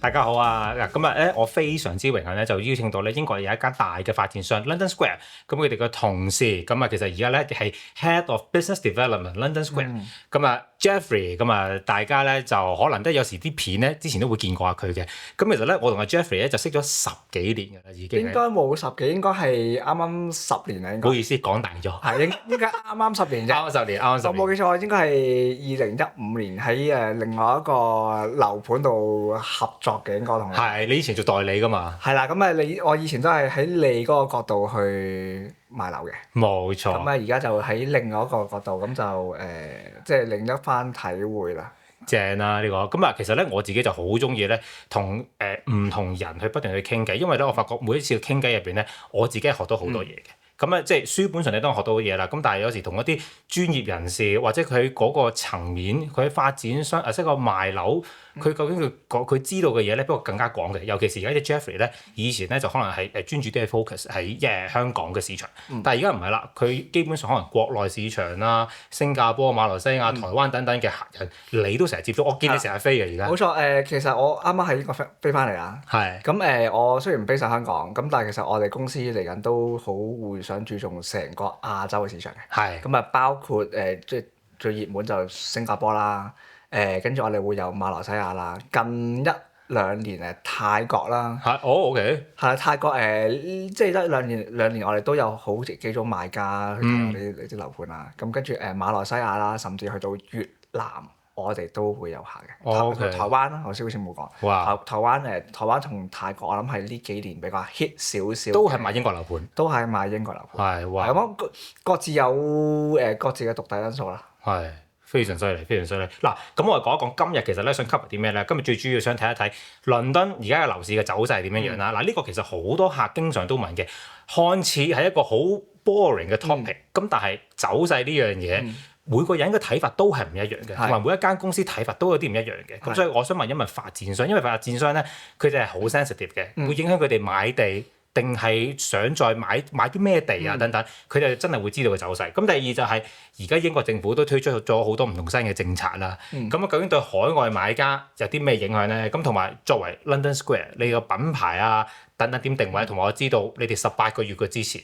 大家好啊！嗱，今日咧我非常之榮幸咧，就邀請到咧英國有一間大嘅發展商 London Square，咁佢哋嘅同事咁啊，其實而家咧係 Head of Business Development London Square，咁啊 Jeffrey，咁啊大家咧就可能都有時啲片咧之前都會見過下佢嘅，咁其實咧我同阿 Jeffrey 咧就識咗10幾年㗎啦，已經。應該冇10幾，應該係啱啱10年啦，應該。唔好意思，講大咗。係應該啱啱10年啫。啱啱10年，啱啱10年。我冇記錯，應該係2015年喺另外一個樓盤度合作嘅，應該同你。係，你以前做代理㗎嘛？係啦，咁我以前都係喺你嗰個角度去賣樓嘅。冇錯。咁而家就喺另外一個角度，咁就即係另一番體會啦。正啦呢個，咁啊其實咧我自己就好中意咧同唔同人去不斷去傾偈，因為咧我發覺每一次傾偈入邊咧，我自己係學到好多嘢嘅。咁咧即係書本上你都學到嘢啦，咁但係有時同一啲專業人士或者佢嗰個層面，佢發展商即係個賣樓，佢究竟佢知道嘅嘢咧，不過更加廣嘅。尤其是而家啲 Jeffrey 咧，以前咧就可能係專注啲係 focus 喺香港嘅市場，但係而家唔係啦，佢基本上可能國內市場啦、新加坡、馬來西亞、台灣等等嘅客人，你都成日接觸。我見你成日飛嘅而家。冇錯，其實我啱啱喺英國飛翻嚟啦。係。咁我雖然唔 base 喺香港，咁但係其實我哋公司嚟緊都好會想注重成個亞洲嘅市場嘅。係。咁包括即係最熱門就新加坡啦，跟住我哋會有馬來西亞啦，近1-2年泰國啦。係。OK。係啦，泰國即係兩年我哋都有好幾種買家去睇我哋呢啲樓盤啦。咁跟住馬來西亞啦，甚至去到越南，我哋都會有客嘅。台灣啦，我先好似冇講。哇！台灣同泰國，我諗係呢幾年比較 hit 少少。都係買英國樓盤。都係買英國樓盤。係。哇！咁各自有各自嘅獨特因素啦。係。非常犀利，非常犀利。嗱，咁我哋講一講今日其實咧想 cover 啲咩咧？今日最主要想睇一睇倫敦而家嘅樓市嘅走勢係點樣樣啦。嗱，呢個其實好多客經常都問嘅，看似係一個好 boring 嘅 topic，咁但係走勢呢樣嘢，每個人嘅睇法都係唔一樣嘅，同埋每一間公司睇法都有啲唔一樣嘅。咁所以我想問一問發展商，因為發展商咧佢哋係好 sensitive 嘅，會影響佢哋買地。定係想再買啲咩地啊等等，佢哋真係會知道個走勢。咁第二就係而家英國政府都推出咗好多唔同新嘅政策啦。咁究竟對海外買家有啲咩影響咧？咁同埋作為 London Square 你個品牌啊等等點定位，同埋我知道你哋18個月嘅之前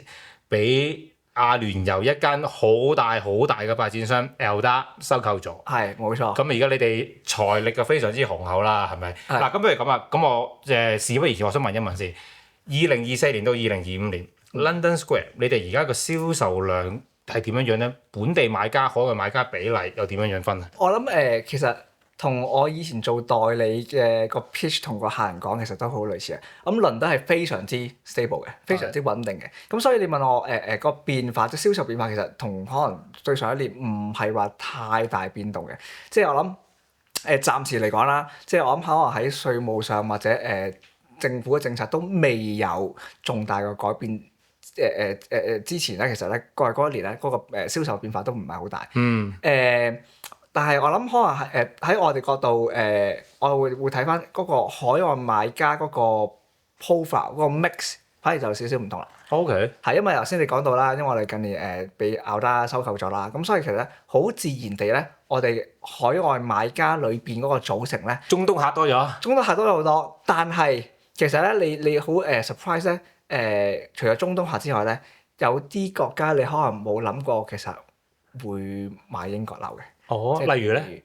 俾阿聯酋一間好大嘅發展商 Elder 收購咗。係，冇錯。咁而家你哋財力就非常之雄厚啦，係咪？嗱，咁不如咁啊，咁我事不宜遲，我想問一問先。2024年到2025年，London Square 你哋而家個銷售量係點樣樣咧？本地買家、海外買家比例又點樣樣分啊？我諗其實同我以前做代理嘅個 pitch 同個客人講，其實都好類似嘅。咁倫敦係非常之 stable 嘅，非常之穩定嘅。咁所以你問我個變化，即係銷售變化，其實同可能對上一年唔係話太大變動嘅。即係我諗暫時嚟講啦，即係我諗可能喺稅務上或者政府嘅政策都未有重大嘅改變，之前咧，其實咧過去嗰一年咧，嗰個銷售變化都唔係好大。但係我諗可能係喺我哋角度我會睇翻嗰個海外買家嗰個 profile 嗰個 mix，反而就少少唔同啦。OK。係因為頭先你講到啦，因為我哋近年被 Alda 收購咗啦，咁所以其實咧好自然地咧，我哋海外買家裏邊嗰個組成咧，中東客多咗。中東客多咗好多，但係其實咧，你好surprise 咧，除咗中東客之外咧，有啲國家你可能冇諗過，其實會買英國樓嘅。例如咧，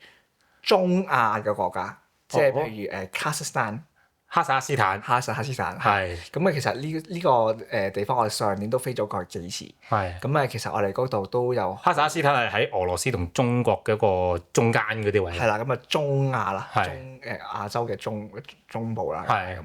中亞嘅國家，即係譬如Kazakhstan、哈薩克斯坦。係。咁其實呢個地方我哋上年都飛咗過去幾次。係。咁其實我哋嗰度都有。哈薩克斯坦係喺俄羅斯同中國嘅一個中間嗰啲位。係啦，咁中亞啦，亞洲嘅中部啦。係。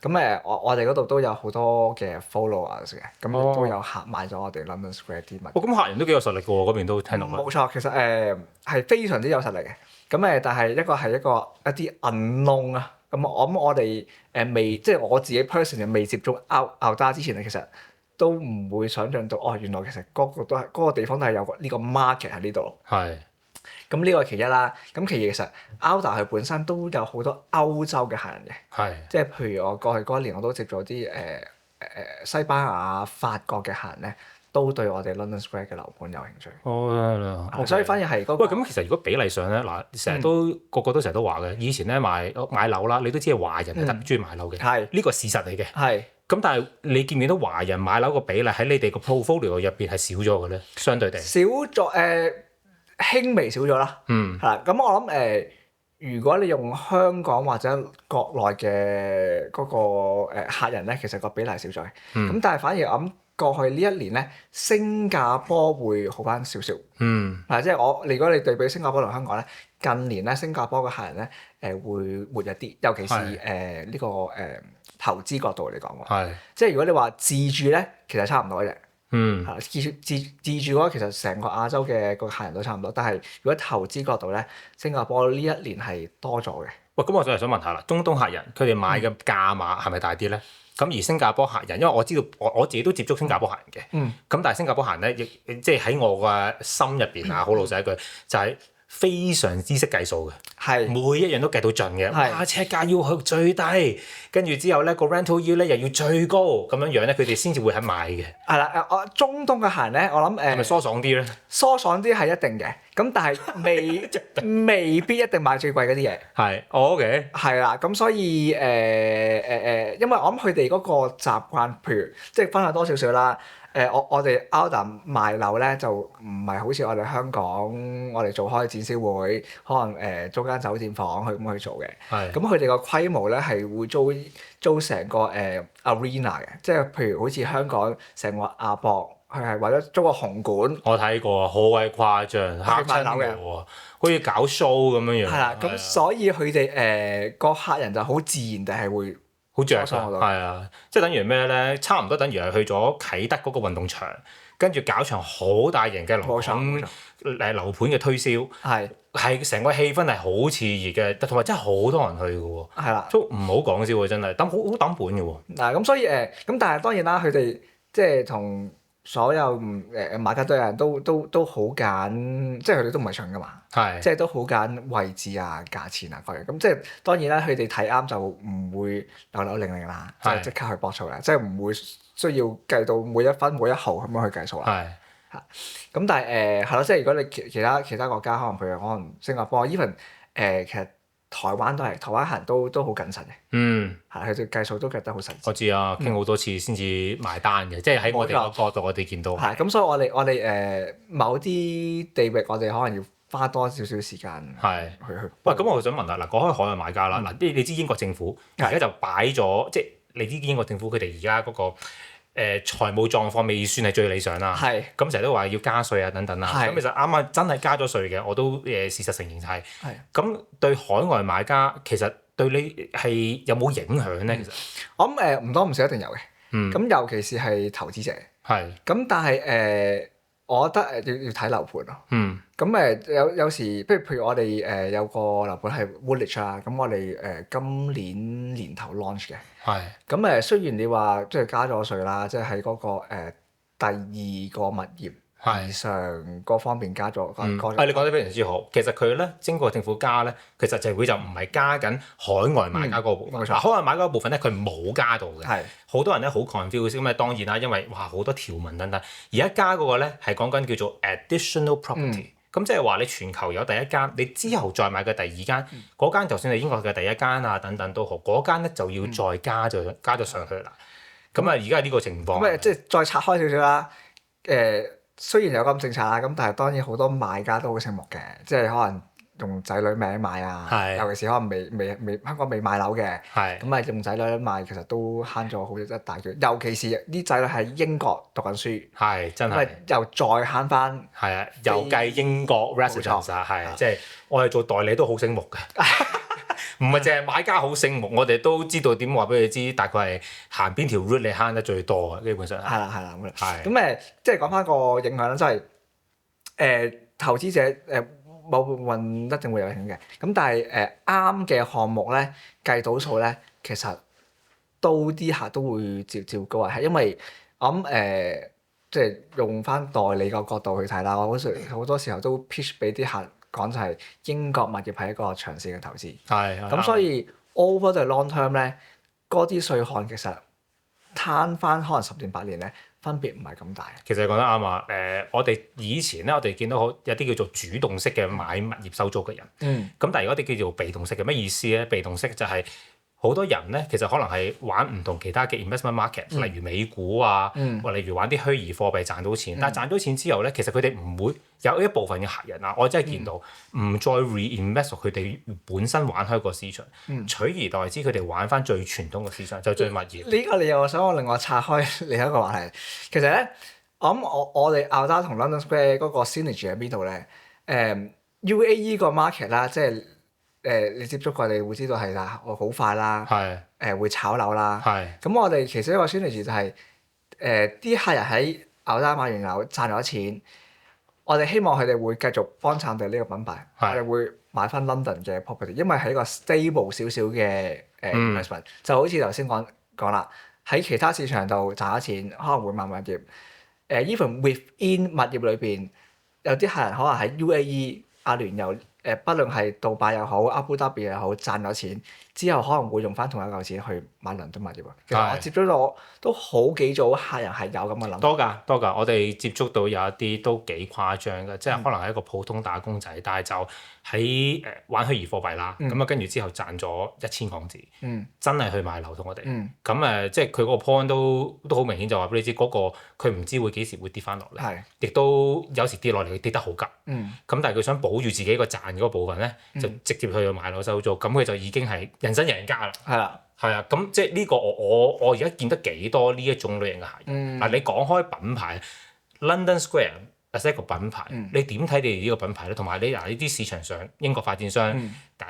咁我哋嗰度都有好多嘅 followers 嘅，咁都有客買咗我哋 London Square 啲物。咁客人都幾有實力嘅喎，嗰邊都聽到。冇錯，其實係非常之有實力嘅。咁但係一啲 unknown 啊。咁我哋未，即係我自己 personally 未接觸 Alda 之前咧，其實都唔會想像到原來其實嗰個地方都係有呢個 market 喺呢度。係。咁呢個係其一啦。咁其二其實 Alda 佢本身都有好多歐洲嘅客人嘅。係。即係譬如我過去嗰一年我都接咗啲西班牙、法國嘅客人咧，都對我哋 London Square 嘅樓盤有興趣。哦，所以反而係嗰喂，咁其實如果比例上咧，嗱，成日都個個都成日都話嘅，以前咧買樓啦，你都知係華人係特別中意買樓嘅，係呢個事實嚟嘅。係咁但係你見唔見到華人買樓個比例喺你哋個 portfolio 入邊係少咗嘅咧？相對地少咗輕微少咗啦。係啦，咁我諗如果你用香港或者國內嘅嗰個客人咧，其實個比例少咗嘅。咁但係反而我諗過去呢一年咧，新加坡會好翻少少。即係如果你對比新加坡同香港咧，近年咧新加坡嘅客人咧會活躍啲，尤其是呢個投資角度嚟講喎。即係如果你話自住咧，其實差唔多嘅啫。自住嘅話，其實成個亞洲嘅個客人都差唔多，但係如果投資角度咧，新加坡呢一年係多咗嘅。喂，咁我就係想問下啦，中東客人佢哋買嘅價碼係咪大啲咧？咁而新加坡客人，因為我知道我自己都接觸新加坡客人嘅，咁但係新加坡客人咧，亦即係喺我嘅心入邊啊，好老實一句，就係非常之識計數嘅，每一樣都計到盡嘅。哇，尺價要去最低，跟住之後咧個 rental yield 咧又要最高，咁樣樣咧佢哋先至會肯買嘅。係啦，中東嘅客人咧，我諗係咪疏爽啲咧？疏爽啲係一定嘅，咁但係未必一定買最貴嗰啲嘢。係，OK。係啦，咁所以因為我諗佢哋嗰個習慣，譬如即係分享多少少啦。我哋 Alda 賣樓咧就唔係好似我哋香港，我哋做開展銷會，可能租間酒店房去做嘅。咁佢哋個規模咧係會租成個arena 嘅，即係譬如好似香港成個亞博，佢係為咗租個紅館。我睇過，好鬼誇張，嚇親我喎，好似搞 show 咁樣樣。係啦，咁所以佢哋個客人就好自然地係會。好着啊，即係等於咩咧？差唔多等於係去咗啟德嗰個運動場，跟住搞場好大型嘅樓盤嘅推銷，係成個氣氛係好熾熱嘅，同埋真係好多人去嘅喎。係啦，都唔好講笑喎，真係好抌本嘅喎。嗱咁所以咁但係當然啦，佢哋即係同所有買家對人都好揀，即係佢哋都唔係蠢噶嘛。即係都好揀位置啊、價錢啊各樣，咁即係當然啦，佢哋睇啱就唔會扭零啦，即刻去搏數啦，即係唔會需要計到每一分每一毫咁樣去計數啦。咁但係係咯，即係如果你其他國家可能新加坡 even 其實台灣都係，台灣客人都好謹慎嘅。佢哋計數都計得好細緻。我知啊，傾好多次先至埋單嘅，即係喺我哋個角度，我哋見到。咁所以我哋某啲地域我哋可能要花多少少時間去。喂，咁我就想問啦，嗱，講開海外買家啦，嗱，你知英國政府而家就擺咗，即係你知英國政府佢哋而家嗰個財務狀況未算係最理想啦。咁成日都話要加稅啊等等啦。咁其實啱啱真係加咗稅嘅，我都事實承認係。咁對海外買家其實對你係有冇影響咧？其實我諗唔多唔少一定有嘅。咁尤其是係投資者。咁但係我覺得要睇樓盤咯。咁有時，譬如我哋有個樓盤係 Woolwich 啊，咁我哋今年年頭 launch 嘅。咁雖然你話即係加咗稅啦，即係喺嗰個第二個物業以上嗰方面加咗。你講得非常之好。其實佢咧，英國政府加咧，其實就唔係加緊海外買家嗰部分。海外買家嗰部分咧，佢冇加到嘅。好多人咧好 confuse 咁啊，當然啦，因為哇好多條文等等。而家加嗰個咧係講緊叫做 additional property。咁即係話你全球有第一間，你之後再買嘅第二間，嗰間就算係英國嘅第一間啊等等都好，嗰間咧就要再加咗上去啦。咁啊，而家係呢個情況。咁即係再拆開少少啦。雖然有咁政策啦，咁但係當然好多買家都好醒目嘅，即係可能用仔女名買啊，尤其是可能未香港未買樓嘅，咁啊用仔女買其實都慳咗好一大段，尤其是啲仔女喺英國讀緊書，真係又再慳翻。又計英國 residence 啊，即係我哋做代理都好醒目嘅。唔係淨係買家好醒目，我哋都知道點話俾你知，大概係行邊條 route 你慳得最多啊，基本上。係啦，咁即係講翻個影響啦，即係投資者某部分一定會有影響嘅。咁但係啱嘅項目咧，計到數咧，其實都啲客都會照高啊，係因為我諗即係用翻代理個角度去睇啦，我好多時候都 pitch 俾啲客。講就係英國物業係一個長線嘅投資，咁所以 over the long term 咧，嗰啲稅項其實攤翻可能10年8年咧，分別唔係咁大。其實講得啱啊！我哋以前咧，我哋見到好有啲叫做主動式嘅買物業收租嘅人。嗯。咁但係如果啲叫做被動式嘅，咩意思咧？被動式就係好多人咧，其實可能係玩唔同其他嘅 investment market，例如美股啊，或例如玩啲虛擬貨幣賺到錢。但係賺到錢之後咧，其實佢哋唔會有一部分嘅客人啊，我真係見到唔再 reinvest 佢哋本身玩開個市場，取而代之佢哋玩翻最傳統嘅市場，就最物業。呢個你又想我另外拆開另一個話題。其實咧，我諗我哋 Aldar 同 London Square 嗰個 synergy 喺邊度咧？UAE 個 market 啦，即係你接觸過，你會知道係啦，好快啦，會炒樓啦。咁我哋其實一個 synergy 就係啲客人喺 Aldar 買完樓賺咗錢，我哋希望佢哋會繼續幫襯我哋呢個品牌，我哋會買翻 London 嘅 property，因為係一個 stable 少少嘅investment，就好似頭先講啦，喺其他市場度賺咗錢，可能會買物業。even within 物業裏邊，有啲客人可能喺 UAE 阿聯酋不論係杜拜又好、阿布達比又好，賺咗錢之後，可能會用翻同一嚿錢去買倫敦物業。其實我接觸到都好幾組客人係有咁嘅諗法。多㗎，我哋接觸到有一啲都幾誇張嘅，即係可能係一個普通打工仔，但係就喺玩虛擬貨幣啦，咁啊跟住之後賺咗1000港紙，真係去買樓同我哋。咁即係佢嗰個 point 都好明顯，就話俾你知嗰個佢唔知會幾時會跌翻落嚟，亦都有時跌落嚟佢跌得好急。咁但係佢想保住自己個賺嗰部分咧，就直接去買樓收租，咁佢就已經係人生贏家啦。係啊，咁即係呢個我而家見得幾多呢一種類型嘅客人。嗱，你講開品牌 London Square 係一個品牌，你點睇你哋呢個品牌咧？同埋你呢啲市場上英國發展商，大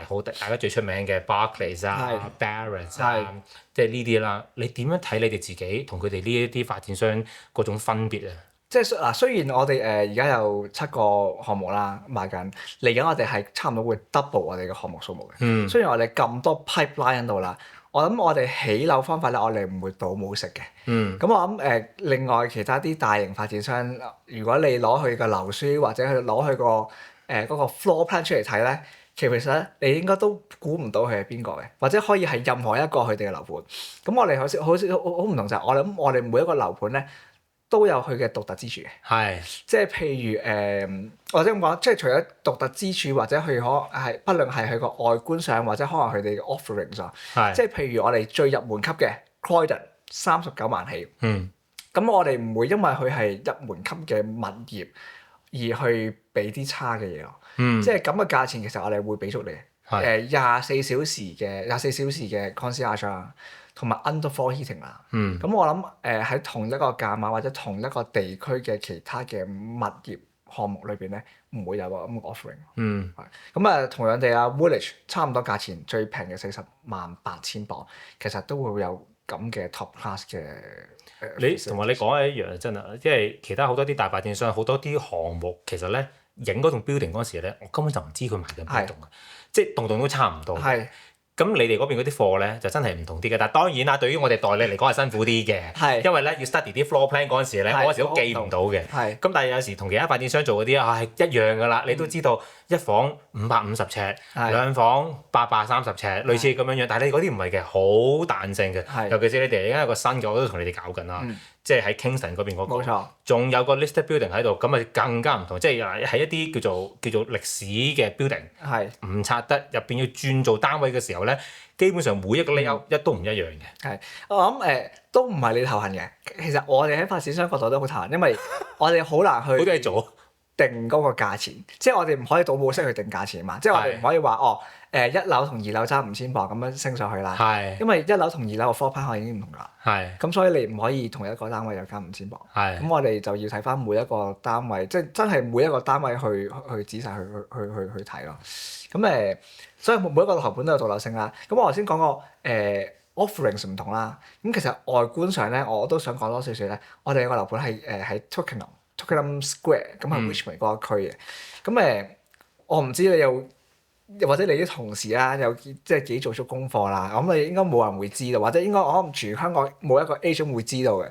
家最出名嘅 Barclays 啊、Barratt 啊，即係呢啲啦，你點樣睇你哋自己同佢哋呢一啲發展商嗰種分別啊？即係嗱，雖然我哋而家有7個項目啦賣緊，嚟緊我哋係差唔多會 double 我哋嘅項目數目嘅。雖然我哋咁多 pipeline 喺度啦，我諗我哋起樓方法咧，我哋唔會倒冇食嘅。咁我諗另外其他啲大型發展商，如果你攞佢嘅樓書或者去攞佢個嗰個 floor plan 出嚟睇咧，其實咧你應該都估唔到佢係邊個嘅，或者可以係任何一個佢哋嘅樓盤。咁我哋好唔同就係我哋每一個樓盤咧，都有佢嘅獨特之處嘅，即係譬如或者咁講，即係除咗獨特之處，或者佢可係不論係佢個外觀上，或者可能佢哋嘅 offerings 啊，即係譬如我哋最入門級嘅 Croydon 39萬起，咁我哋唔會因為佢係入門級嘅物業而去俾啲差嘅嘢咯，即係咁嘅價錢其實我哋會俾足你，24小時嘅 concierge 啊。同埋 underfloor heating 啦，咁我諗喺同一個價碼或者同一個地區嘅其他嘅物業項目裏邊咧，唔會有個咁嘅 offering。咁同樣地啊 Woolwich 差唔多價錢，最平嘅40.8萬，其實都會有咁嘅 top class 嘅。你同埋你講嘅一樣真係，因為其他好多啲大發展商好多啲項目其實咧影嗰棟 building 嗰時咧，我根本就唔知佢賣緊邊棟嘅，即係棟棟都差唔多。咁你哋嗰邊嗰啲貨咧就真係唔同啲嘅，但係當然啦，對於我哋代理嚟講係辛苦啲嘅，因為咧要 study 啲 floor plan 嗰陣時咧，我嗰時都記唔到嘅。咁但係有時同其他發展商做嗰啲係一樣㗎啦，你都知道一房550尺，兩房830尺，類似咁樣樣。但係你嗰啲唔係嘅，好彈性嘅。尤其是你哋而家有個新嘅，我都同你哋搞緊啦，即係喺 Kingston 嗰邊嗰個。冇錯。仲有個 listed building 喺度，咁啊更加唔同，即係係一啲叫做歷史嘅 building，唔拆得，入邊要轉做單位嘅時候咧，基本上每一個 layout 都唔一樣嘅。我諗都唔係你頭痕嘅，其實我哋喺發展商角度都好頭痕，因為我哋好難去。好多嘢做。定嗰個價錢，即係我哋唔可以倒模式去定價錢嘛，即係我哋唔可以話一樓同2樓爭5000磅咁樣升上去啦，因為1樓同2樓個 floor plan 可能已經唔同啦，咁所以你唔可以同一個單位又加5000磅，咁我哋就要睇翻每一個單位，即係真係每一個單位去仔細去睇咯，咁所以每一個樓盤都有獨立性啦。咁我頭先講過offerings 唔同啦，咁其實外觀上咧我都想講多少少咧，我哋有個樓盤係喺 Twickenham Square 咁係 Richmond 嗰個區嘅，咁我唔知你又或者你啲同事啦，有即係自己做足功課啦，咁你應該冇人會知道，或者應該我諗全香港冇一個 agent 會知道嘅。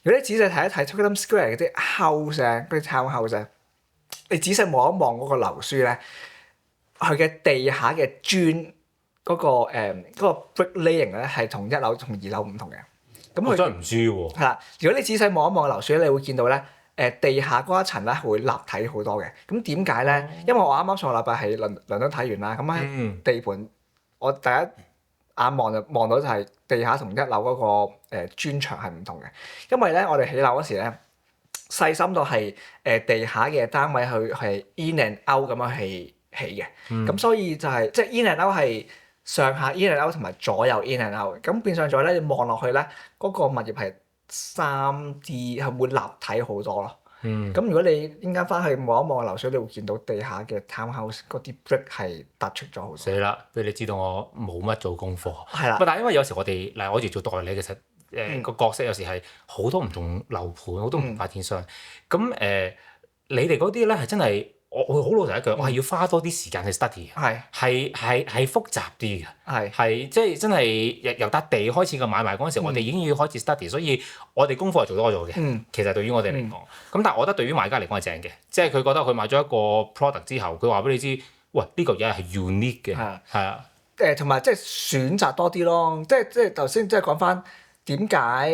如果你仔細睇一睇 Twickenham Square 嗰啲 house 嗰啲 townhouse，你仔細望一望嗰個樓書咧，佢嘅地下嘅磚嗰個brick laying 咧係同1樓同2樓唔同嘅。咁佢我真係唔知喎。係啦，如果你仔細望一望個流水咧，你會見到咧，地下嗰一層咧會立體好多嘅。咁點解咧？因為我啱啱上個禮拜喺倫敦睇完啦，咁喺地盤，我第一眼望到就係地下同一樓嗰個磚牆係唔同嘅。因為咧，我哋起樓嗰時咧，細心到係地下嘅單位佢係 in and out 咁樣起嘅。咁所以就係即係 in and out 係上下 in and out 同埋左右 in and out。咁變相咗咧，你望落去咧，嗰個物業係3D 係會立體好多咯。咁如果你陣間翻去望一望個流水，你會見到地下嘅 townhouse 嗰啲 brick 係突出咗好多。死啦！俾你知道我冇乜做功課。係啦。但係因為有時我哋嗱，我哋做代理，其實個角色有時係好多唔同樓盤，好多唔同發展商。咁你哋嗰啲咧係真係我好老實一句，我係要花多啲時間去 study 嘅。係複雜啲嘅。係即係真係由笪地開始嘅買賣嗰陣時，我哋已經要開始 study，所以我哋功課係做多咗嘅。其實對於我哋嚟講，咁但係我覺得對於買家嚟講係正嘅，即係佢覺得佢買咗一個 product 之後，佢話俾你知，喂呢個嘢係 unique 嘅。係啊。同埋即係選擇多啲咯，即係頭先即係講翻點解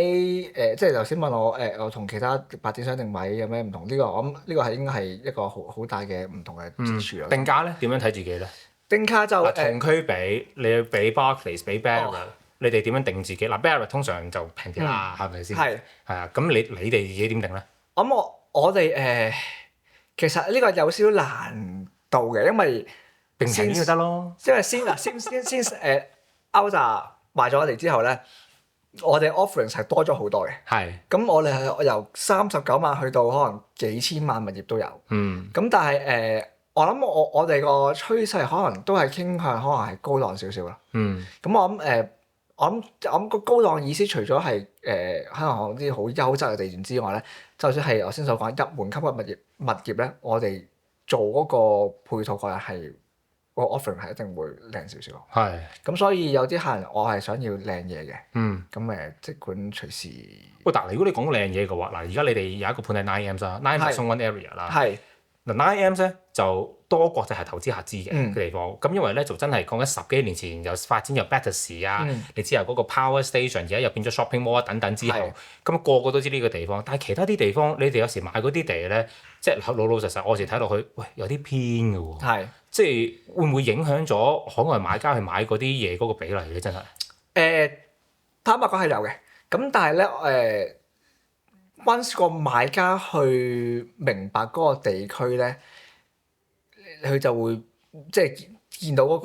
即係頭先問我我同其他發展商定位有咩唔同？呢個我諗呢個係應該係一個好大嘅唔同嘅之處咯。定價咧點樣睇自己咧？定價就同區比，你要比 Barclays 比 Barratt，你哋點樣定自己？嗱 Barratt 通常就平啲啦，係咪先？係啊，咁你哋自己點定咧？我哋其實呢個有少少難度嘅，因為定平啲就得咯。因為先歐扎賣咗我哋之後咧，我哋 offerings 係多咗好多嘅。咁我哋係由39萬去到可能幾千萬物業都有。咁但係我諗我哋個趨勢可能都係傾向可能係高檔少少咯。咁我諗個高檔意思除咗係可能啲好優質嘅地段之外咧，就算係我先所講入門級嘅物業咧，我哋做嗰個配套確實係個 offering 係一定會靚少少。咁所以有啲客人我係想要靚嘢嘅。咁即管隨時。喂，但係如果你講靚嘢嘅話，嗱而家你哋有一個盤係 9M 啦，9M 係 Zone 1 area 啦。嗱 9M 咧就多國際係投資客知嘅地方，咁因為咧就真係講緊10幾年前又發展有 Battersea 啊，你之後嗰個 Power Station 而家又變咗 shopping mall 等等之後，咁個個都知呢個地方。但係其他啲地方，你哋有時買嗰啲地咧，即係老老實實，我有時睇落去，喂有啲偏嘅喎。即係會唔會影響咗海外買家去買嗰啲嘢嗰個比例咧？真係坦白講係有嘅，咁但係咧once 個買家去明白嗰個地區咧，佢就會即係見到嗰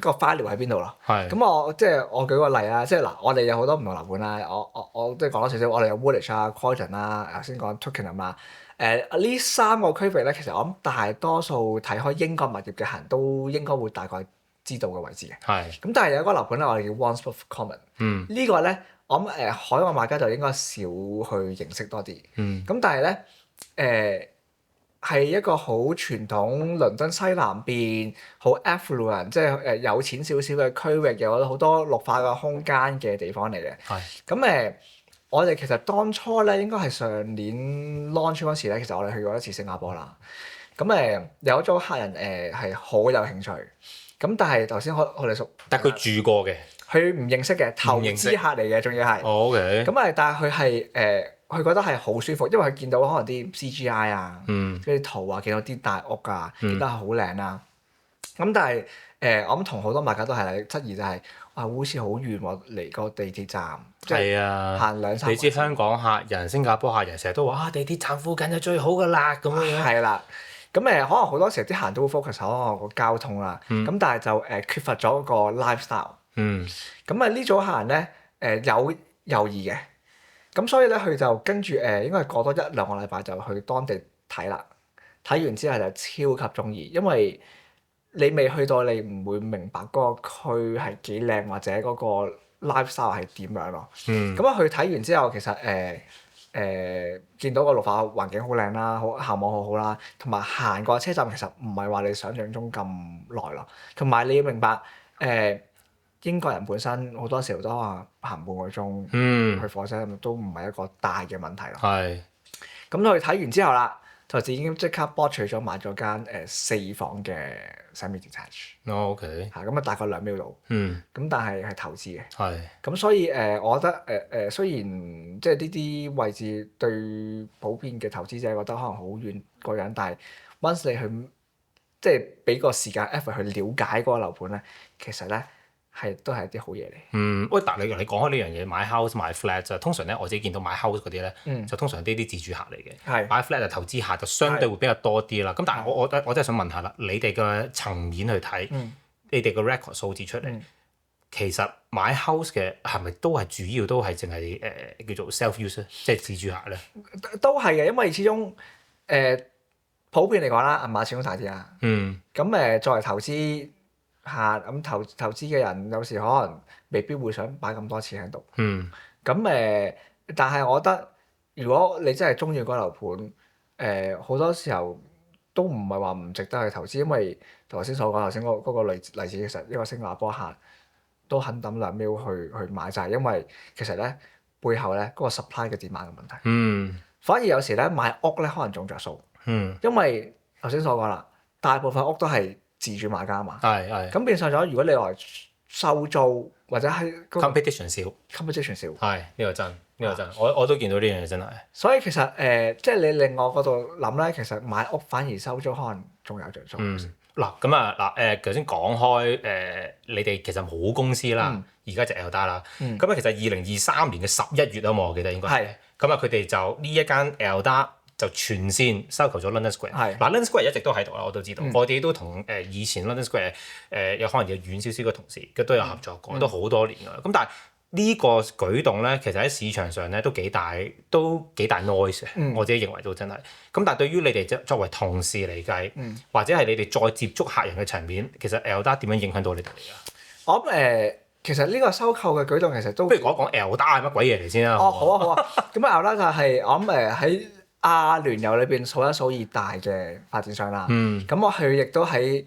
個 value 喺邊度咯。咁我舉個例啦，即係嗱，我哋有好多唔同樓盤啦，我即係講多少少，我哋有 Woolwich 啊、Croydon 啦，頭先講 Twickenham 啊，呢3個區域咧，其實我諗大多數睇開英國物業嘅客人都應該會大概知道嘅位置嘅。咁但係有一個樓盤咧，我哋叫 Wandsworth Common。呢個咧，我諗海外買家就應該少去認識多啲。咁但係咧係一個好傳統倫敦西南邊好 affluent， 即係有錢少少嘅區域，有好多綠化嘅空間嘅地方嚟嘅。咁我哋其實當初咧應該係上年 launch 嗰時咧，其實我哋去過一次新加坡啦。咁有一組客人係好有興趣，咁但係頭先我哋熟，但係佢住過嘅，佢唔認識嘅投資客嚟嘅，仲要係。OK。咁但係佢係佢覺得係好舒服，因為佢見到可能啲 CGI 啊，嗰啲圖啊，見到啲大屋啊，見得係好靚啦。咁但係我諗同好多買家都係質疑就係好似好遠喎，離個地鐵站，即係行2-3。你知香港客人、新加坡客人成日都話地鐵站附近就最好㗎啦咁樣。係啦。咁可能好多時候啲客人都會 focus 喺個交通啦。咁但係就缺乏咗個 lifestyle。咁呢組客人咧有猶豫嘅。咁所以咧，佢就跟住應該係過多1-2個禮拜就去當地睇啦。睇完之後就超級中意，因為你未去到，你唔會明白嗰個區係幾靚，或者嗰個 lifestyle 係點樣咯。咁佢睇完之後，其實見到個綠化環境好靚啦，校網好好啦，同埋行過車站其實唔係話你想象中咁耐咯。同埋你要明白英國人本身好多時候都話行半個鐘去火車站都唔係一個大嘅問題咯。咁佢睇完之後啦，投資已經即刻博取咗買咗間4房嘅 semi-detached。OK。嚇咁啊，大概2 million 度。咁但係投資嘅。係。咁所以我覺得雖然即係呢啲位置對普遍嘅投資者覺得可能好遠個樣，但係 once 你去即係俾個時間 effort 去了解嗰個樓盤咧，其實咧都係一啲好嘢嚟。喂，但係你講開呢樣嘢，買 house 買 flat 就通常咧，我自己見到買 house 嗰啲咧，就通常呢啲自住客嚟嘅。係。買 flat 就投資客，就相對會比較多啲啦。咁但係我真係想問下啦，你哋嘅層面去睇，你哋嘅 record 數字出嚟，其實買 house 嘅係咪都係主要都係淨係叫做 self use 即係自住客咧？都係嘅，因為始終普遍嚟講啦，銀碼始終大啲啦。咁作為投資客咁投資嘅人，有時可能未必會想擺咁多錢喺度。咁但係我覺得如果你真係中意嗰個樓盤，好多時候都唔係話唔值得去投資，因為頭先所講頭先嗰個例子，其實一個新加坡客都肯抌2 million去買，就係因為其實咧背後咧嗰個 supply 嘅 demand 嘅問題。反而有時咧買屋咧可能仲着數。因為頭先所講啦，大部分屋都係自住買家嘛。係。咁變相咗，如果你來收租或者係competition 少。competition 少。係，呢個真，我都見到呢樣嘢真係。所以其實即係你另外嗰度諗咧，其實買屋反而收租可能仲有着數。嗱咁啊頭先講開你哋其實冇公司啦，而家就 Elda 啦。咁其實2023年嘅11月啊嘛，我記得應該係。咁啊，佢哋就呢一間 Elda就全線收購咗 London Square。London Square 一直都喺度啦，我都知道。我哋都同以前 London Square 有可能有遠少少嘅同事，都有合作過，都好多年㗎啦。咁但係呢個舉動咧，其實喺市場上咧都幾大 noise 嘅。我自己認為都真係。咁但係對於你哋作為同事嚟計，或者係你哋再接觸客人嘅層面，其實 Elda 點樣影響到你哋嚟㗎？我諗其實呢個收購嘅舉動其實都不如講一講 Elda 係乜鬼嘢嚟先啦。好啊。咁Elda就係我諗喺阿聯酋裏邊數一數二大嘅發展商啦。咁佢亦都喺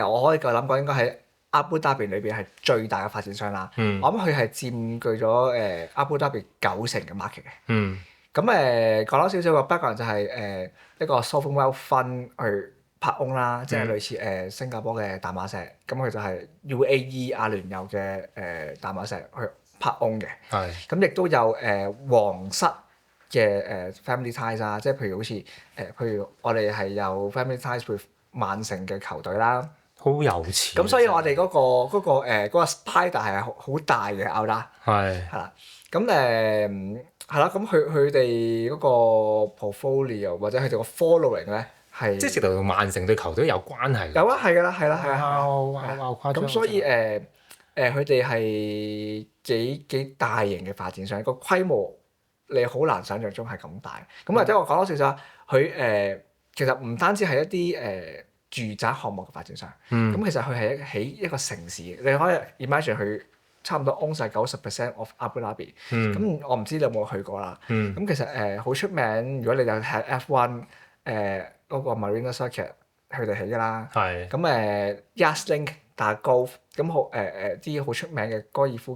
我可以夠諗講應該喺阿布達比裏邊係最大嘅發展商啦。我諗佢係佔據咗阿布達比90%嘅 market 嘅。咁講多少少個 background 就係一個 sovereign wealth fund 去拍翁啦，即係類似新加坡嘅淡馬錫，咁佢就係 UAE 阿聯酋嘅淡馬錫去拍翁嘅。咁亦都有皇室嘅family ties 啊，即係譬如好似譬如我哋係有 family ties with 曼城嘅球隊啦。好有錢。咁所以我哋嗰個 spider 係好大嘅 Elda。係啦。咁係啦，咁佢哋嗰個 portfolio 或者佢哋個 following 咧係即係直頭同曼城對球隊有關係。有啊，係㗎啦，係啦。誇張。咁所以佢哋係幾大型嘅發展商，個規模你好難想像中係咁大。咁或者我講多少少，佢其實唔單止係一啲住宅項目嘅發展商，咁其實佢係起一個城市，你可以 imagine 佢差唔多 own 曬90% of Abu Dhabi。咁我唔知你有冇去過啦。咁其實好出名，如果你有睇 F1 嗰個 Marina Circuit，佢哋起㗎啦。咁Yas Link 打 golf，咁好啲好出名嘅高爾夫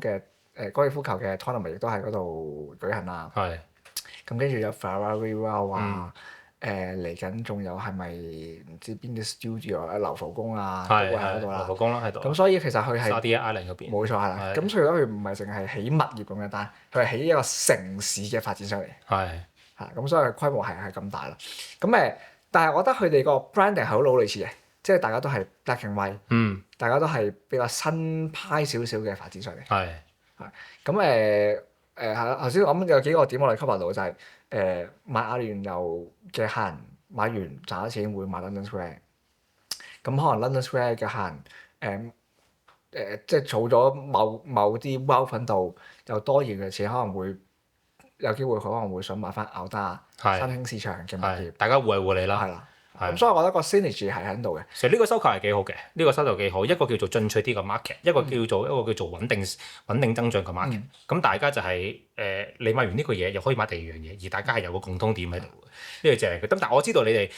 球嘅 tournament 亦都喺嗰度舉行啦。咁跟住有 Ferrari World 啊。嚟緊仲有係咪唔知邊啲 studio 啊？劉浮宮啊，都會喺嗰度啦。劉浮宮啦喺度。咁所以其實佢係沙地阿拉伯嗰邊。冇錯係啦。咁所以佢唔係淨係起物業咁簡單，佢係起一個城市嘅發展商嚟。咁所以佢規模係咁大啦。咁但係我覺得佢哋個 branding 係好老類似嘅，即係大家都係 black and white。大家都係比較新派少少嘅發展商嚟。咁係啦，頭先我諗有幾個點我哋 cover 到就係。買阿聯酋嘅客人買完賺咗錢會買 London Square，咁可能 London Square 嘅客人即係儲咗某啲 wealth 喺度，有多餘嘅錢可能會有機會佢可能會想買翻 Elda 新興市場嘅物業，大家互惠互利啦。係啦。咁所以我覺得個 synergy 係喺度嘅。其實呢個收購係幾好嘅，呢個收購幾好，一個叫做進取啲嘅 market，一個叫做穩定增長嘅 market。咁大家就係你買完呢個嘢又可以買第二樣嘢，而大家係有個共通點喺度嘅，呢個正嘅。咁但係我知道你哋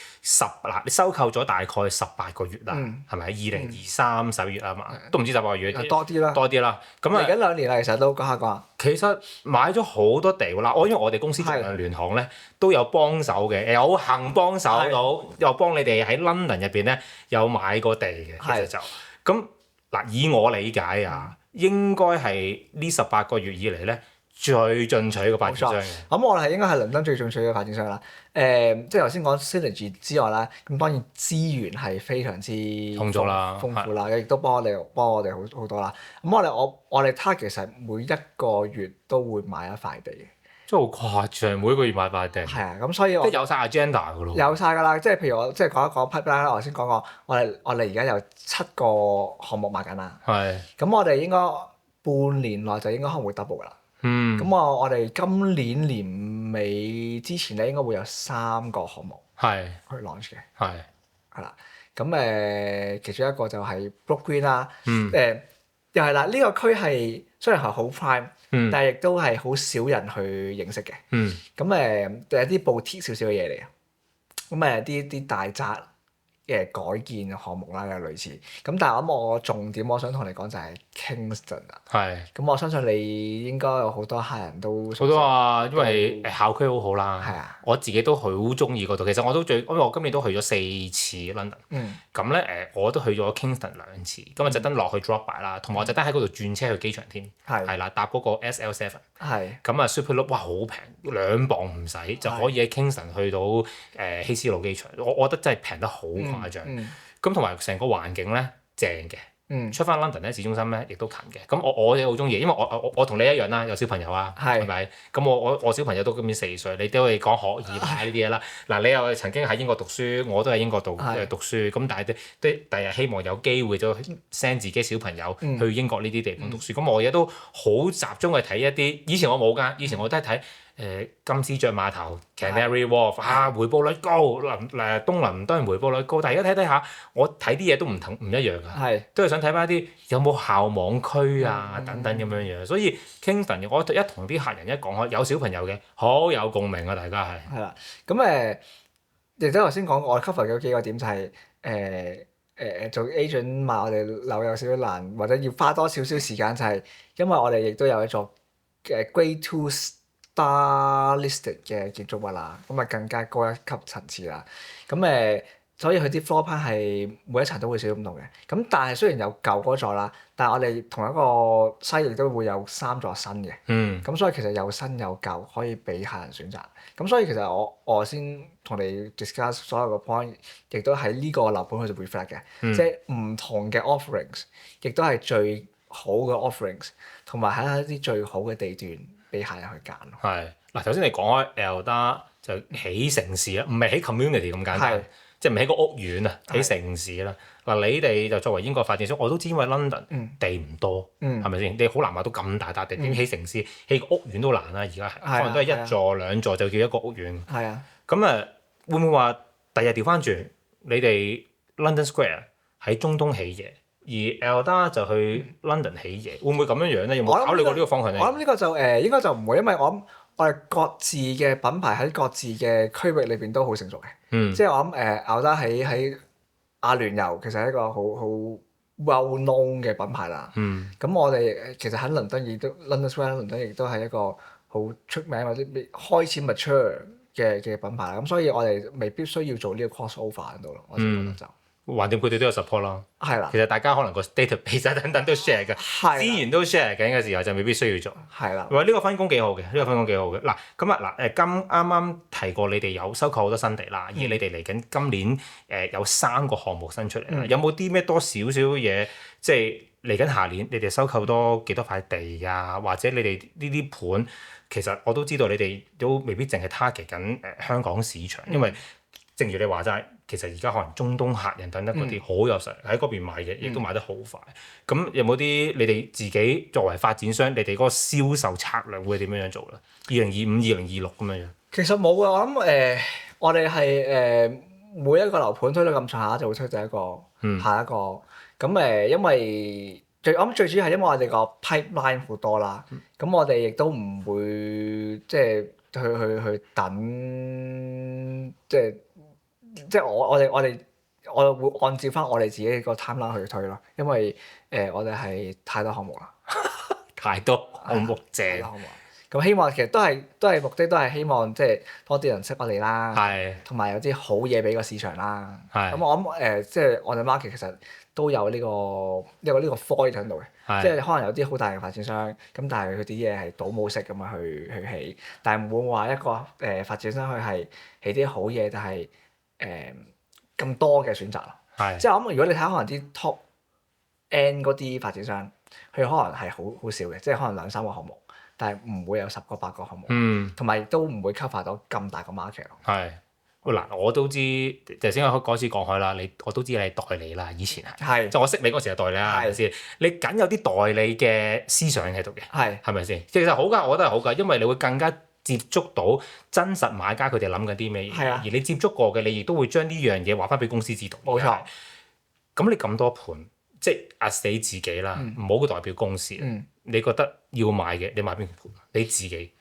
你收購咗大概18個月啦，係咪？202311月啊嘛，都唔知18個月。多啲啦。多啲啦。咁嚟緊2年啦，其實都講下講下。其實買咗好多地啦，因為我哋公司盡量聯行咧都有幫手嘅，有幸幫手到，又幫你哋喺 London 入邊咧有買過地嘅，其實就咁嗱，以我理解啊，應該係呢18個月以嚟咧最進取嘅發展商嘅。咁我哋係應該係倫敦最進取嘅發展商啦。即係頭先講 synergy 之外啦，咁當然資源係非常之豐富啦，亦都幫我哋好多啦。咁我哋 target 其實每一個月都會買一塊地嘅。真係好誇張，每個月買塊地。係啊，咁所以我即係有晒 agenda 㗎咯。有晒㗎啦，即係譬如我即係講一講 pipeline 啦，我頭先講過，我哋而家有7個項目賣緊啦。係。咁我哋應該半年內就應該可能會 double 㗎啦。咁我哋今年年尾之前咧，應該會有3個項目去 launch 嘅。係啦，咁其中一個就係 Brook Green 啦。又係啦，呢個區係雖然係好 prime，但係亦都係好少人去認識嘅。咁有啲boutique少少嘅嘢嚟嘅。咁啲大宅嘅改建項目啦，有類似。咁但係我重點我想同你講就係 Kingston 啊。咁我相信你應該有好多客人都好多啊，因為校區好好啦。我自己都好中意嗰度。其實我都因為我今年都去咗4次 London。咁咧我都去咗 Kingston 2次。咁啊特登落去 drop by 啦，同埋我特登喺嗰度轉車去機場添。係啦，搭嗰個 SL7。咁啊 Superloop 哇好平，2磅唔使就可以喺 Kingston 去到希斯路機場。我覺得真係平得好誇張。咁同埋成個環境咧正嘅。出翻 London 咧，市中心咧亦都近嘅。咁我哋好中意，因為我同你一樣啦，有小朋友啊，係咪？咁我小朋友都今年4歲，你都係講學業啊呢啲嘢啦。嗱，你又曾經喺英國讀書，我都喺英國讀書。咁但係都第日希望有機會就 send 自己小朋友去英國呢啲地方讀書。咁我而家都好集中去睇一啲，以前我冇㗎，以前我都係睇。金絲雀碼頭 Canary Wharf 回報率高，東倫敦回報率高，但係而家睇下，我睇啲嘢都唔一樣㗎，都係想睇翻啲有冇校網區啊等等咁樣樣，所以 Kingston 我一同啲客人一講開有小朋友嘅，好有共鳴啊，大家係。係啦，咁亦都頭先講過，我 cover 咗幾個點就係做 agent 賣我哋樓有少少難，或者要花多少少時間，就係因為我哋亦都有一座Grade 2 Star listed 嘅建築物啦，咁更加高一級層次啦。咁所以佢啲 floor plan 係每一層都會少少唔同嘅。咁但係雖然有舊嗰座啦，但係我哋同一個西亦都會有3座新嘅。咁所以其實有新有舊可以俾客人選擇。咁所以其實我先同你 discuss 所有嘅 point， 亦都喺呢個樓盤去做 reflect 嘅，即係唔同嘅 offerings， 亦都係最好嘅 offerings， 同埋喺一啲最好嘅地段。俾客人去揀。係嗱，頭先你講開 Elder 就起城市啦，唔係起 community 咁簡單，即係唔係起個屋苑啊，起城市啦。嗱，你哋就作為英國發展商，我都知因為 London 地唔多，係咪先？你好難買到咁大笪地，點起城市？起個屋苑都難啦，而家可能都係1座2座就叫一個屋苑。咁會唔會話第日調翻轉，你哋 London Square 喺中東起嘢？而 Elder 就去 London 起嘢，會唔會咁樣樣咧？有冇考慮過呢個方向咧？我諗呢個就應該就唔會，因為我哋各自嘅品牌喺各自嘅區域裏邊都好成熟嘅。即係我諗Elder喺阿聯酋其實係一個好 well known 嘅品牌啦。咁我哋其實喺倫敦亦都 London Square 倫敦亦都係一個好出名或者開始 mature 嘅品牌啦。咁所以我哋未必需要做呢個 crossover 喺度咯。我覺得就。橫掂佢哋都有 support 啦，其實大家可能個 database 等等都 share 嘅，資源都 share 緊嘅時候就未必需要做。呢個分工幾好嘅，嗱咁嗱啱啱提過你哋有收購好多新地啦，而你哋嚟緊今年有3個項目新出嚟啦，有冇啲咩多少少嘢，即係嚟緊下年你哋收購多幾多塊地啊？或者你哋呢啲盤，其實我都知道你哋都未必淨係 target 緊香港市場，因為正如你話齋。其實而家可能中東客人等等嗰啲好有實力喺嗰邊買嘢，亦都買得好快。咁有冇啲你哋自己作為發展商，你哋嗰個銷售策略會點樣做咧？2025、2026咁樣樣。其實冇嘅，我諗我哋係每一個樓盤推到咁上下就會推第一個，下一個。咁因為我諗最主要係因為我哋個 pipeline 好多啦，咁我哋亦都唔會即係去等，即係我會按照翻我哋自己個 timeline 去推咯，因為我哋係太多項目啦，太多項目正，太多項目。咁希望其實都係目的都係希望即係多啲人識我哋啦，同埋有啲好嘢俾個市場啦。咁我諗即係我哋 market 其實都有呢個 void 喺度嘅，即係可能有啲好大嘅發展商，咁但係佢啲嘢係倒模式咁樣去起，但係唔會話一個發展商佢係起啲好嘢，但係咁多嘅選擇咯。即係我諗如果你睇可能啲 top N 嗰啲發展商，佢可能係好少嘅，即係可能2-3個項目。但係唔會有10個8個項目，同埋亦都唔會 cover 到咁大個 market 咯。係，嗱我都知，頭先我嗰次講開啦，我都知你係代理啦，以前係，即係我識你嗰時係代理啦，係咪先？你梗有啲代理嘅思想喺度嘅，係咪先？其實好㗎，我覺得係好㗎，因為你會更加接觸到真實買家佢哋諗緊啲咩嘢，而你接觸過嘅，你亦都會將呢樣嘢話翻俾公司知道。冇錯。咁你咁多盤，即係壓死自己啦，唔好代表公司。你覺得要買嘅，你買邊個盤？你自己，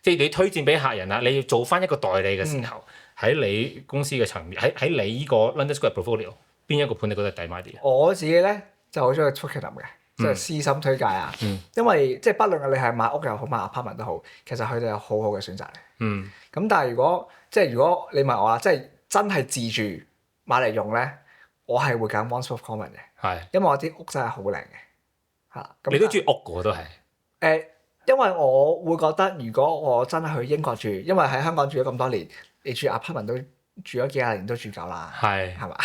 即係你推薦俾客人啦。你要做翻一個代理嘅時候，喺你公司嘅層面，喺你呢個 London Square portfolio，邊一個盤你覺得抵買啲？我自己咧就好中意 Twickenham 嘅，即係私心推介啊。因為即係不論你係買屋又好買 apartment 都好，其實佢哋有好好嘅選擇嚟。咁但係如果你問我啦，即係真係自住買嚟用咧，我係會揀 Wandsworth Common 嘅，因為我啲屋真係好靚嘅。你都中意屋嘅都係？因為我會覺得，如果我真係去英國住，因為喺香港住咗咁多年，你住 apartment 都住咗幾廿年都住夠啦，係嘛？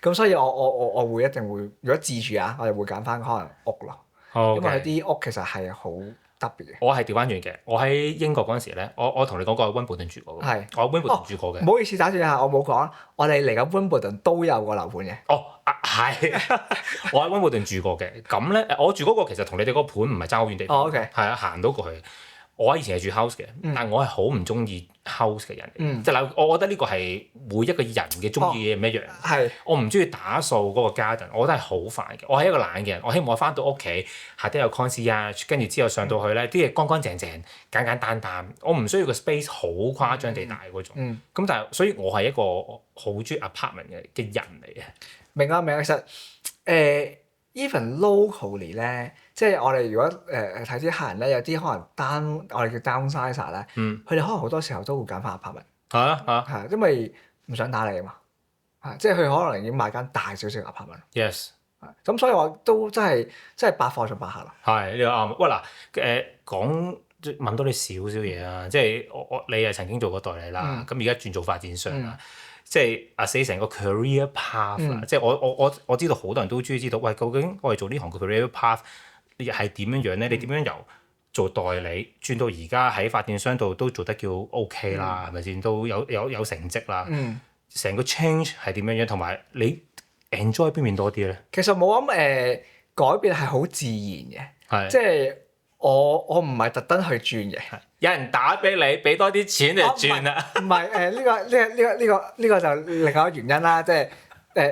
咁所以我會一定會，如果自住啊，我哋會揀翻可能屋咯，因為佢啲屋其實係好特別嘅。我係調翻轉嘅，我喺英國嗰陣時咧，我同你講過喺溫布頓住過嘅，我喺溫布頓住過嘅。唔好意思打斷下，我冇講，我哋嚟緊溫布頓都有個樓盤嘅。係，我喺溫布頓住過嘅。咁咧，我住嗰個其實同你哋嗰個盤唔係爭好遠地方，係啊，行到過去。我以前係住 house 嘅，但係我係好唔中意 house 嘅人，即係我覺得呢個係每一個人嘅中意嘅嘢唔一樣。我唔中意打掃嗰個 garden，我覺得係好煩嘅。我係一個懶嘅人，我希望我翻到屋企下低有 concierge，跟住之後上到去咧啲嘢乾乾淨淨、簡簡單單，我唔需要個 space 好誇張地大嗰種。咁但係所以我係一個好中意 apartment 嘅人嚟嘅。明啊，其實even locally 咧，即係我哋如果睇啲客人咧，有啲可能我哋叫 downsizer 咧，佢哋可能好多時候都會揀翻 apartment。係因為唔想打理啊嘛，即係佢可能已經買間大少少嘅 apartment。Yes。咁所以我都真係百貨中百客啦。係呢個啱。喂嗱，問多你少少嘢啊，即係你係曾經做過代理啦，咁而家轉做發展商啦。即係阿死成個 career path 即係我知道好多人都中意知道，喂，究竟我哋做呢行嘅 career path 係點樣樣咧？你點樣由做代理轉到而家喺發展商度都做得叫 OK 啦，係咪先？都有成績啦。成個 change 係點樣樣？同埋你 enjoy 邊面多啲咧？其實冇咁改變係好自然嘅，即係我唔係特登去轉嘅。有人打俾你，俾多啲錢你就轉啦。唔係呢個就另外一個原因啦，即係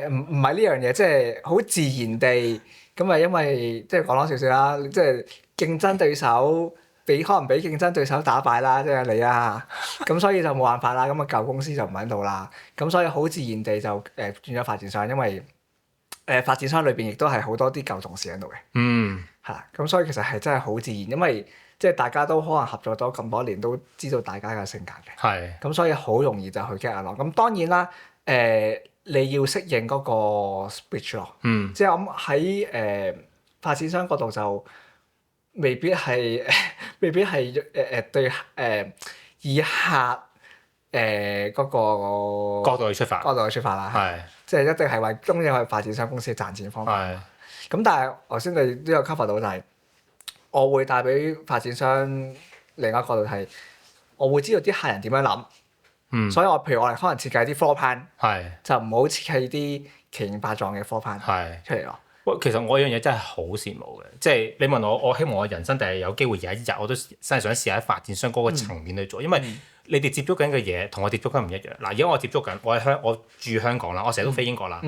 唔係呢樣嘢，即係好自然地咁啊，因為即係講多少少啦，即係競爭對手可能俾競爭對手打敗啦，即係你啊，咁所以就冇辦法啦，咁啊舊公司就唔喺度啦，咁所以好自然地就轉咗發展商，因為發展商裏邊亦都係好多啲舊同事喺度嘅。係啦，咁所以其實係真係好自然，因為即係大家都可能合作咗咁多年，都知道大家嘅性格嘅。咁所以好容易就去 get along。咁當然啦，你要適應嗰個 speech 咯。即係我諗喺發展商嗰度就未必係對以客嗰個角度去出發啦。即係一定係為中意去發展商公司賺錢方法。咁但係頭先你都有 cover 到，就係我會帶俾發展商另一個角度係，我會知道啲客人點樣諗，所以譬如我哋可能設計啲 floor plan，就唔好設計啲奇形八狀嘅 floor plan 出嚟咯。喂，其實我有樣嘢真係好羨慕嘅，即係你問我希望我人生第日有機會有一日我都真係想試下喺發展商嗰個層面去做，因為你哋接觸緊嘅嘢同我接觸緊唔一樣。嗱，而家我接觸緊，我住香港啦，我成日都飛英國啦。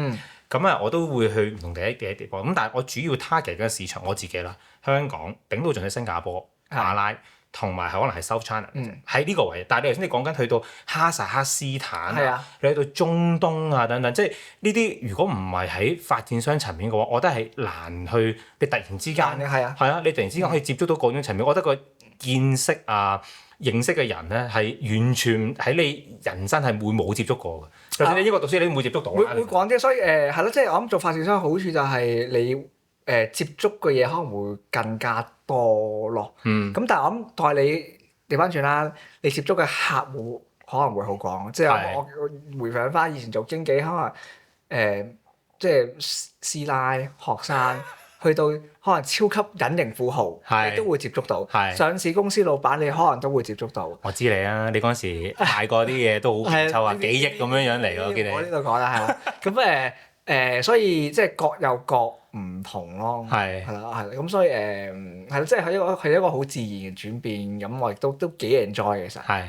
咁啊，我都會去唔同嘅地方。咁但係我主要 target 嘅市場我自己啦，香港頂到盡去新加坡、馬拉。同埋可能係 South China 喺呢個位，但係你頭先你講緊去到哈薩克斯坦你去到中東啊等等，即係呢啲如果唔係喺發展商層面嘅話，我覺得係難去。你突然之間你突然之間可以接觸到嗰種層面，我覺得個見識啊、認識嘅人咧係完全喺你人生係會冇接觸過嘅。就算你英國讀書，你都冇接觸到。會講啲，所以係咯，即係我諗做發展商好處就係你接觸嘅嘢可能會更加多咯。咁但係我諗代你調翻轉啦，你接觸嘅客戶可能會好廣。即係我回想翻以前做經紀，可能即係師奶、學生，去到可能超級隱形富豪，你都會接觸到。上市公司老闆你可能都會接觸到。我知你啊，你嗰陣時賣過啲嘢都好勁抽啊，幾億咁樣嚟咯，我見你。我呢度講啦，係啦。咁所以即係各有各唔同咯。係啦，咁所以係咯，即係係一個好自然嘅轉變。咁我亦都幾 enjoy 嘅其實。係。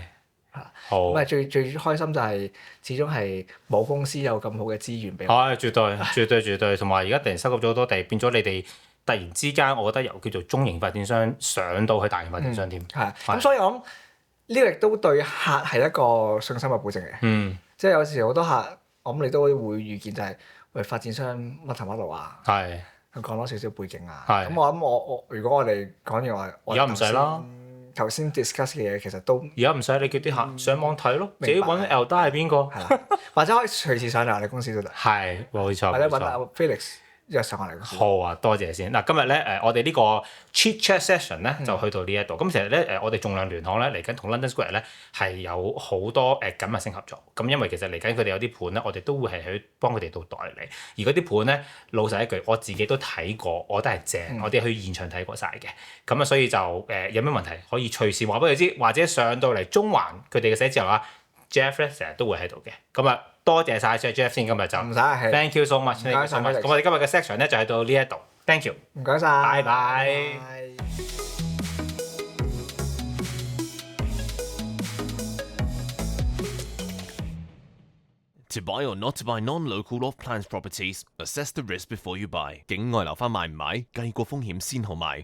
好。咁最開心就係始終係冇公司有咁好嘅資源俾我。絕對，同埋而家突然收購咗好多地，變咗你哋突然之間，我覺得由叫做中型發展商上到去大型發展商添。咁所以我諗呢個亦都對客係一個信心嘅保證嘅。即係有時好多客，我諗你都會預見就係喂發展商乜頭乜路啊。佢講多少少背景啊。咁我諗如果我哋講完話，而家唔使啦。頭先 discuss 嘅嘢其實都而家唔使你叫啲客上網睇咯，自己揾 Elda 係邊個，或者可以隨時上嚟我哋公司都得。係冇錯，或者揾阿 Felix 約上我嚟。好啊，多謝先。嗱，今日咧我哋呢個 Chit Chat Session 咧就去到呢一度。咁其實咧我哋仲量聯行咧嚟緊同 London Square 咧係有好多緊密性合作。咁因為其實嚟緊佢哋有啲盤咧，我哋都會係去幫佢哋做代理。而嗰啲盤咧，老實一句，我自己都睇過，我覺得係正。我哋去現場睇過晒嘅。咁啊，所以就有咩問題可以隨時話俾佢知，或者上到嚟中環佢哋嘅寫字樓啊 ，Jeff 咧成日都會喺度嘅。咁啊，多謝晒 Jeff 先，今日就唔使客氣。Thank you so much。咁我哋今日嘅 section 咧就喺到呢一度。Thank you。唔該晒。拜拜。To buy or not to buy non-local off-plans properties, assess the risk before you buy. 境外樓花買唔買，計過風險先好買。